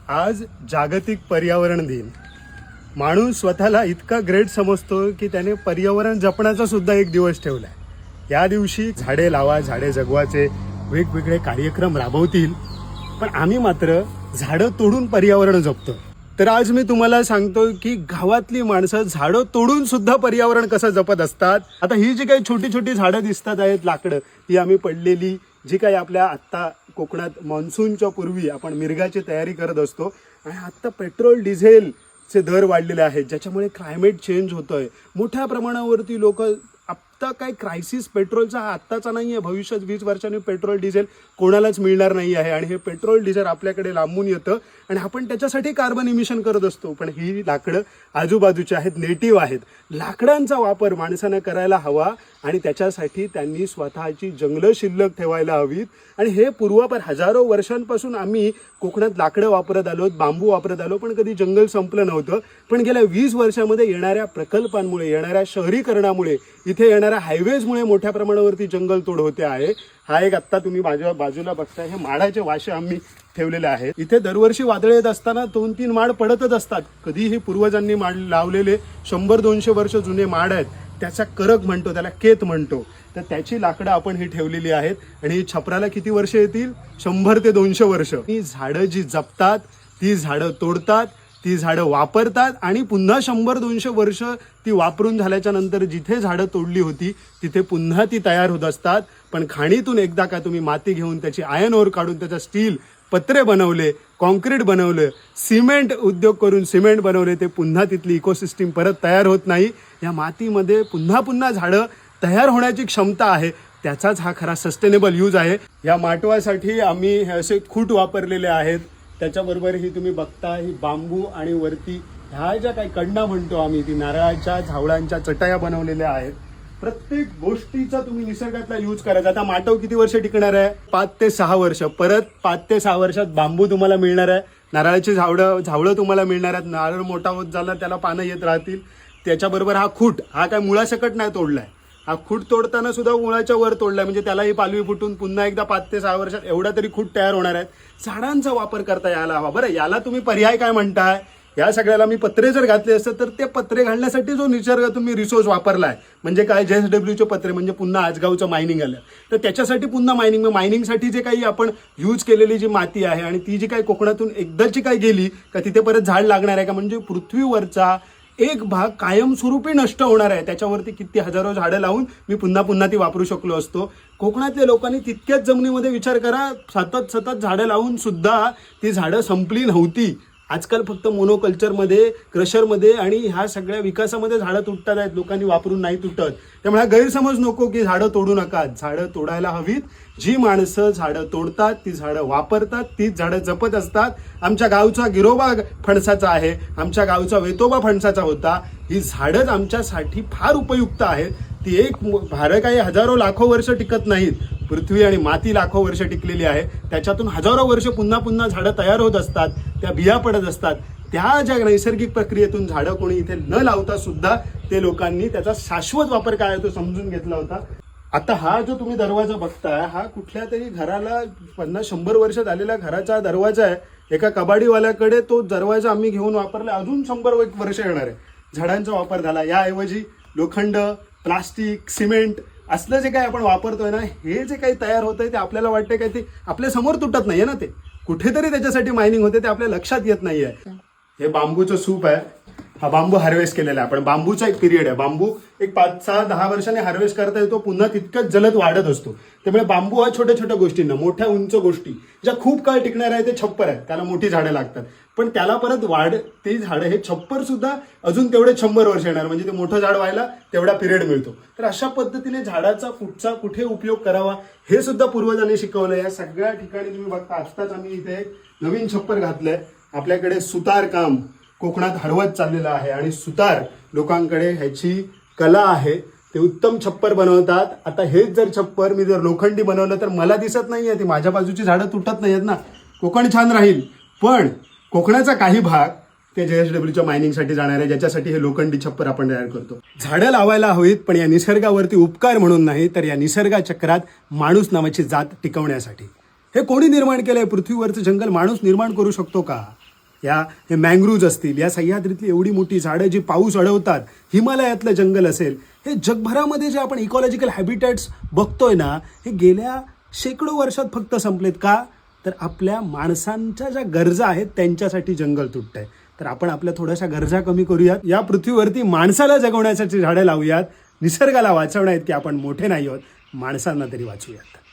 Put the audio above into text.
आज जागतिक पर्यावरण दिन. माणूस स्वतःला इतका ग्रेट समजतो की त्याने पर्यावरण जपण्याचा सुद्धा एक दिवस ठेवलाय. या दिवशी झाडे लावा झाडे जगवाचे वेगवेगळे कार्यक्रम राबवतील, पण आम्ही मात्र झाडं तोडून पर्यावरण जपतो. तर आज मी तुम्हाला सांगतो की गावातली माणसं झाडं तोडून सुद्धा पर्यावरण कसं जपत असतात. आता ही जी काही छोटी छोटी झाडं दिसतात आहेत, लाकडं, ही आम्ही पडलेली जी काही आपल्या आत्ता कोकणात मान्सूनच्या पूर्वी आपण मिरगाची तयारी करत असतो. आणि आत्ता पेट्रोल डिझेलचे दर वाढलेले आहेत, ज्याच्यामुळे क्लायमेट चेंज होतोय. मोठ्या प्रमाणावरती लोक आत्ता काय क्रायसिस पेट्रोलचा आत्ताचा नाही आहे, भविष्यात 20 वर्षांनी पेट्रोल डिझेल कोणालाच मिळणार नाही आहे. आणि हे पेट्रोल डिझेल आपल्याकडे लांबून येतं आणि आपण त्याच्यासाठी कार्बन इमिशन करत असतो. पण ही लाकडं आजूबाजूची आहेत, नेटिव्ह आहेत. लाकडांचा वापर माणसानं करायला हवा आणि त्याच्यासाठी त्यांनी स्वतःची जंगलं शिल्लक ठेवायला हवीत. आणि हे पूर्वापार हजारो वर्षांपासून आम्ही कोकणात लाकडं वापरत आलो, बांबू वापरत आलो, पण कधी जंगल संपलं नव्हतं. पण गेल्या 20 वर्षामध्ये येणाऱ्या प्रकल्पांमुळे, येणाऱ्या शहरीकरणामुळे, इथे येणाऱ्या हायवेजमुळे मोठ्या प्रमाणावरती जंगल तोड होते आहे. हा एक आत्ता तुम्ही माझ्या बाजूला बघताय, हे माडाचे वाशे आम्ही ठेवलेले आहेत. इथे दरवर्षी वादळे येत असताना 2-3 माड पडतच असतात. कधी हे पूर्वजांनी माड लावलेले 100-200 वर्ष जुने माड आहेत, त्याचा करक म्हणतो, त्याला केत म्हणतो. तर त्याची लाकडं आपण ही ठेवलेली आहेत. आणि छपराला किती वर्ष येतील? 100 ते 200 वर्ष. ही झाडं जी जपतात, ती झाडं तोडतात, ती झाडं वापरतात आणि पुन्हा 100-200 वर्ष ती वापरून झाल्याच्या नंतर जिथे झाडं तोडली होती तिथे पुन्हा ती तयार होत असतात. पण खाणीतून एकदा का तुम्ही माती घेऊन त्याची आयर्न ओर काढून त्याचा स्टील, पत्रे बनवले, कॉन्क्रीट बनवलं, सिमेंट उद्योग करून सिमेंट बनवले, ते पुन्हा तिथली इकोसिस्टीम परत तयार होत नाही. या मातीमध्ये पुन्हा पुन्हा झाडं तयार होण्याची क्षमता आहे. त्याचाच हा खरा सस्टेनेबल यूज आहे. या माटवासाठी आम्ही हे असे खूट वापरलेले आहेत. त्याच्याबरोबर ही तुम्ही बघता ही बांबू आणि वरती ह्या ज्या काही कडणा म्हणतो आम्ही, ती नारळाच्या झावळांच्या चटया बनवलेल्या आहेत. प्रत्येक गोष्टीचा तुम्ही निसर्गातला यूज करायचा. आता माटव किती वर्ष टिकणार आहे? 5 ते 6 वर्ष. परत 5 ते 6 वर्षात बांबू तुम्हाला मिळणार आहे, नारळाची झावळं तुम्हाला मिळणार आहेत. नारळ मोठा होत झाला, त्याला पानं येत राहतील. त्याच्याबरोबर हा खूट, हा काय मुळासकट नाही तोडलाय, हा खूट तोडताना सुद्धा मुळाच्या वर तोडलाय, म्हणजे त्यालाही पालवी फुटून पुन्हा एकदा 5 ते 6 वर्षात एवढा तरी खूट तयार होणार आहेत. झाडांचा वापर करता यायला हवा. बरं, याला तुम्ही पर्याय काय म्हणताय? या सगळ्याला मी पत्रे जर घातले असते तर ते पत्रे घालण्यासाठी जो निसर्ग तुम्ही रिसोर्स वापरलाय, म्हणजे काय, JSWचे पत्रे, म्हणजे पुन्हा आजगावचं मायनिंग आलं तर त्याच्यासाठी पुन्हा मायनिंगसाठी जे काही आपण यूज केलेली जी माती आहे आणि ती जी काही कोकणातून एकदाची काय गेली का तिथे परत झाड लागणार आहे का? म्हणजे पृथ्वीवरचा एक भाग कायमस्वरूपी नष्ट होणार आहे. त्याच्यावरती किती हजारो झाडं लावून मी पुन्हा ती वापरू शकलो असतो. कोकणातल्या लोकांनी तितक्याच जमिनीमध्ये विचार करा, सतत झाडं लावून सुद्धा ती झाडं संपली नव्हती. आजकाल फक्त मोनोकल्चरमध्ये, क्रशरमध्ये आणि ह्या सगळ्या विकासामध्ये झाडं तुटतात आहेत, लोकांनी वापरून नाही तुटत. त्यामुळे हा गैरसमज नको की झाडं तोडू नका. झाडं तोडायला हवीत. जी माणसं झाडं तोडतात, ती झाडं वापरतात, तीच झाडं जपत असतात. आमच्या गावचा गिरोबा फणसाचा आहे, आमच्या गावचा वेतोबा फणसाचा होता. ही झाडंच आमच्यासाठी फार उपयुक्त आहेत. ती एक झाडं काही हजारो लाखो वर्ष टिकत नाहीत, पृथ्वी आणि माती लाखो वर्ष टिकलेली आहे. त्याच्यातून हजारो वर्ष पुन्हा झाडं तयार होत असतात, त्या बिया पडत असतात. त्या ज्या नैसर्गिक प्रक्रियेतून झाडं कोणी इथे न लावता सुद्धा ते लोकांनी त्याचा शाश्वत वापर काय आहे तो समजून घेतला होता. आता हा जो तुम्ही दरवाजा बघताय, हा कुठल्या तरी घराला 50-100 वर्ष झालेल्या घराचा दरवाजा आहे. एका कबाडीवाल्याकडे तो दरवाजा आम्ही घेऊन वापरला, अजून 100 वर्ष येणार आहे. झाडांचा वापर झाला. याऐवजी लोखंड, प्लास्टिक, सिमेंट असलं जे काही आपण वापरतोय ना, हे जे काही तयार होतंय ते आपल्याला वाटतंय काय ते आपल्या समोर तुटत नाहीये ना, ते कुठेतरी त्याच्यासाठी मायनिंग होते, ते आपल्या लक्षात येत नाहीये. हे बांबूचं सूप आहे. हा बांबू हार्वेस्ट केलेला आहे. पण बांबूचा एक पिरियड आहे. बांबू एक 5-6-10 वर्षांनी हार्वेस्ट करता येतो, पुन्हा तितकंच जलद वाढत असतो. त्यामुळे बांबू हा छोट्या गोष्टींना, मोठ्या उंच गोष्टी ज्या खूप काळ टिकणार आहे ते छप्पर आहे, त्याला मोठी झाडं लागतात. पण त्याला परत ते झाडं, हे छप्पर सुद्धा अजून तेवढे 100 वर्ष येणार, म्हणजे ते मोठं झाड व्हायला तेवढा पिरियड मिळतो. तर अशा पद्धतीने झाडाचा कुठे उपयोग करावा हे सुद्धा पूर्वजांनी शिकवलं. या सगळ्या ठिकाणी तुम्ही बघता, आत्ताच आम्ही इथे नवीन छप्पर घातलंय. आपल्याकडे सुतार काम कोकणात हरवत चाललेलं आहे आणि सुतार लोकांकडे ह्याची कला आहे. ते उत्तम छप्पर बनवतात. आता हेच जर छप्पर मी जर लोखंडी बनवलं तर मला दिसत नाहीये, ती माझ्या बाजूची झाडं तुटत नाहीयेत ना, कोकण छान राहील. पण कोकणाचा काही भाग ते JSWच्या मायनिंगसाठी जाणार आहे, ज्याच्यासाठी हे लोखंडी छप्पर आपण तयार करतो. झाडं लावायला हवीत, पण या निसर्गावरती उपकार म्हणून नाही, तर या निसर्गाचक्रात माणूस नावाची जात टिकवण्यासाठी. हे कोणी निर्माण केलंय? पृथ्वीवरचं जंगल माणूस निर्माण करू शकतो का? हे मँग्रोव्ज असतील, या सह्याद्रीतली एवढी मोठी झाडं जी पाऊस अडवतात, हिमालयातलं जंगल असेल, हे जगभरामध्ये जे आपण इकॉलॉजिकल हॅबिटॅट्स बघतोय ना, हे गेल्या शेकडो वर्षात फक्त संपलेत. का? तर आपल्या माणसांच्या ज्या गरजा आहेत त्यांच्यासाठी जंगल तुटतंय. तर आपण आपल्या थोड्याशा गरजा कमी करूयात, या पृथ्वीवरती माणसाला जगवण्यासाठी झाडं लावूयात, निसर्गाला वाचवण्यात की आपण मोठे नाही आहोत, माणसांना तरी वाचूयात.